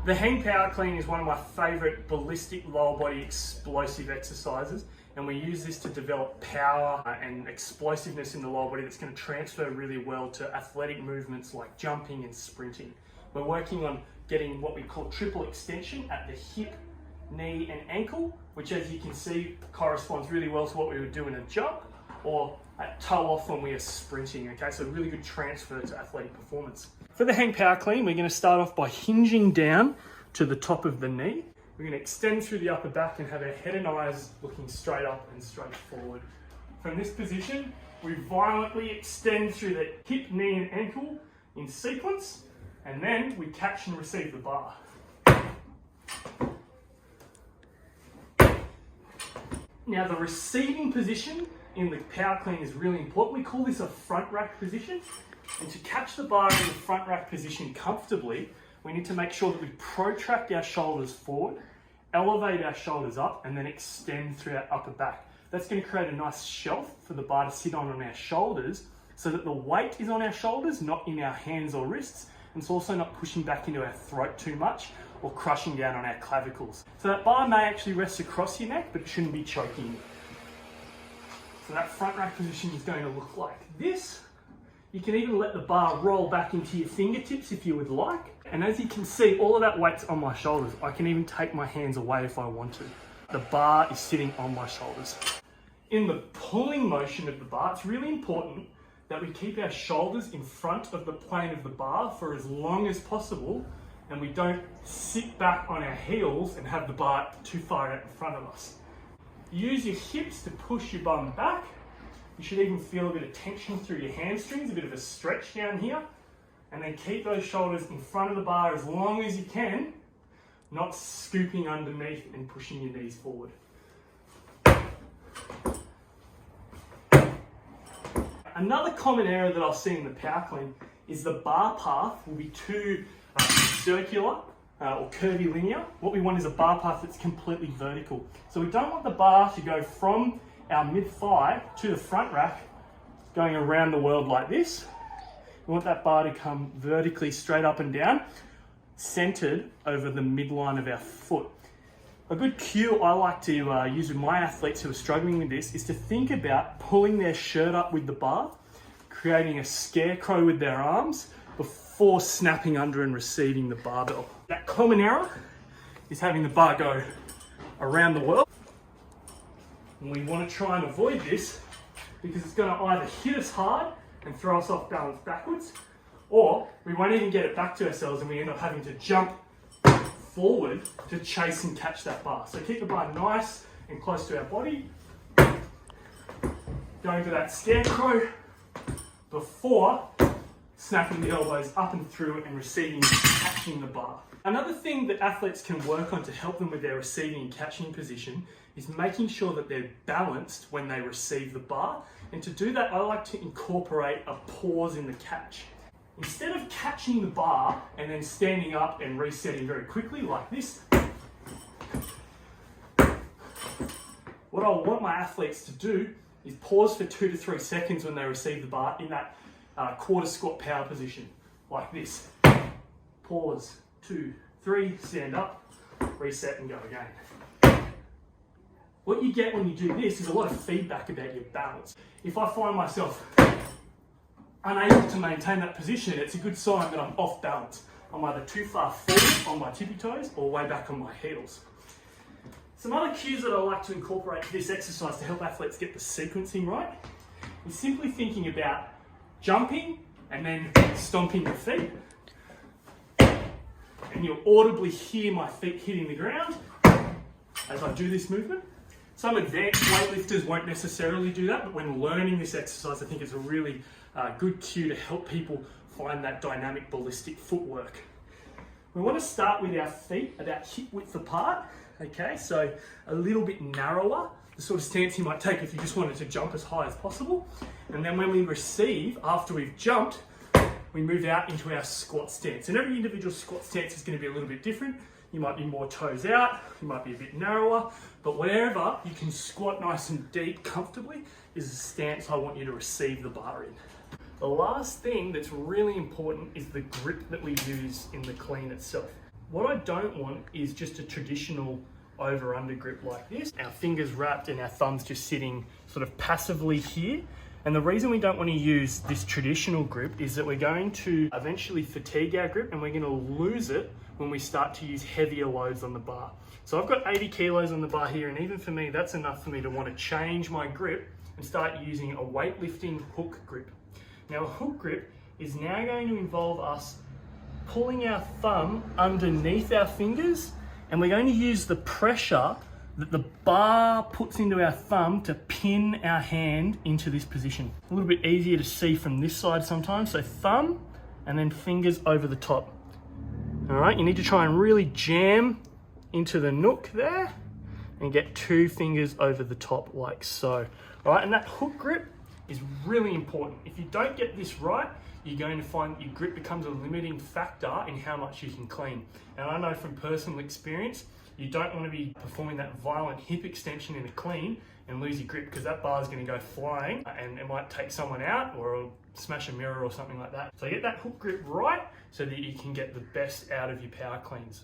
The hang power clean is one of my favorite ballistic lower body explosive exercises, and we use this to develop power and explosiveness in the lower body that's going to transfer really well to athletic movements like jumping and sprinting. We're working on getting what we call triple extension at the hip, knee and ankle, which as you can see corresponds really well to what we would do in a jump or at toe off when we are sprinting. Okay, so really good transfer to athletic performance. For the hang power clean, we're going to start off by hinging down to the top of the knee. We're going to extend through the upper back and have our head and eyes looking straight up and straight forward. From this position, we violently extend through the hip, knee and ankle in sequence, and then we catch and receive the bar. Now the receiving position in the power clean is really important. We call this a front rack position. And to catch the bar in the front rack position comfortably, we need to make sure that we protract our shoulders forward, elevate our shoulders up, and then extend through our upper back. That's going to create a nice shelf for the bar to sit on our shoulders so that the weight is on our shoulders, not in our hands or wrists. And it's also not pushing back into our throat too much or crushing down on our clavicles. So that bar may actually rest across your neck, but it shouldn't be choking you. So that front rack position is going to look like this. You can even let the bar roll back into your fingertips if you would like. And as you can see, all of that weight's on my shoulders. I can even take my hands away if I want to. The bar is sitting on my shoulders. In the pulling motion of the bar, it's really important that we keep our shoulders in front of the plane of the bar for as long as possible, and we don't sit back on our heels and have the bar too far out in front of us. Use your hips to push your bum back. You should even feel a bit of tension through your hamstrings, a bit of a stretch down here. And then keep those shoulders in front of the bar as long as you can, not scooping underneath and pushing your knees forward. Another common error that I'll see in the power clean is the bar path will be too circular or curvy linear. What we want is a bar path that's completely vertical. So we don't want the bar to go from our mid-thigh to the front rack, going around the world like this. We want that bar to come vertically straight up and down, centered over the midline of our foot. A good cue I like to use with my athletes who are struggling with this is to think about pulling their shirt up with the bar, creating a scarecrow with their arms before snapping under and receiving the barbell. That common error is having the bar go around the world. And we want to try and avoid this because it's going to either hit us hard and throw us off balance backwards, or we won't even get it back to ourselves and we end up having to jump forward to chase and catch that bar. So keep the bar nice and close to our body. Going to that scarecrow before snapping the elbows up and through and receiving and catching the bar. Another thing that athletes can work on to help them with their receiving and catching position is making sure that they're balanced when they receive the bar. And to do that, I like to incorporate a pause in the catch. Instead of catching the bar and then standing up and resetting very quickly like this, what I want my athletes to do is pause for 2 to 3 seconds when they receive the bar in that quarter squat power position, like this. Pause, 2, 3, stand up, reset and go again. What you get when you do this is a lot of feedback about your balance. If I find myself unable to maintain that position, it's a good sign that I'm off balance. I'm either too far forward on my tippy toes or way back on my heels. Some other cues that I like to incorporate to this exercise to help athletes get the sequencing right is simply thinking about jumping and then stomping your feet. And you'll audibly hear my feet hitting the ground as I do this movement. Some advanced weightlifters won't necessarily do that, but when learning this exercise, I think it's a really good cue to help people find that dynamic ballistic footwork. We want to start with our feet about hip width apart, okay? So a little bit narrower, the sort of stance you might take if you just wanted to jump as high as possible. And then when we receive, after we've jumped, we move out into our squat stance. And every individual squat stance is going to be a little bit different. You might be more toes out, you might be a bit narrower, but wherever you can squat nice and deep comfortably is the stance I want you to receive the bar in. The last thing that's really important is the grip that we use in the clean itself. What I don't want is just a traditional over-under grip like this. Our fingers wrapped and our thumbs just sitting sort of passively here. And the reason we don't want to use this traditional grip is that we're going to eventually fatigue our grip and we're going to lose it when we start to use heavier loads on the bar. So I've got 80 kilos on the bar here, and even for me, that's enough for me to want to change my grip and start using a weightlifting hook grip. Now, a hook grip is now going to involve us pulling our thumb underneath our fingers, and we're going to use the pressure that the bar puts into our thumb to pin our hand into this position. A little bit easier to see from this side sometimes. So thumb and then fingers over the top. All right, you need to try and really jam into the nook there and get 2 fingers over the top like so. All right, and that hook grip is really important. If you don't get this right, you're going to find that your grip becomes a limiting factor in how much you can clean. And I know from personal experience, you don't want to be performing that violent hip extension in a clean and lose your grip, because that bar is going to go flying and it might take someone out or it'll smash a mirror or something like that. So get that hook grip right so that you can get the best out of your power cleans.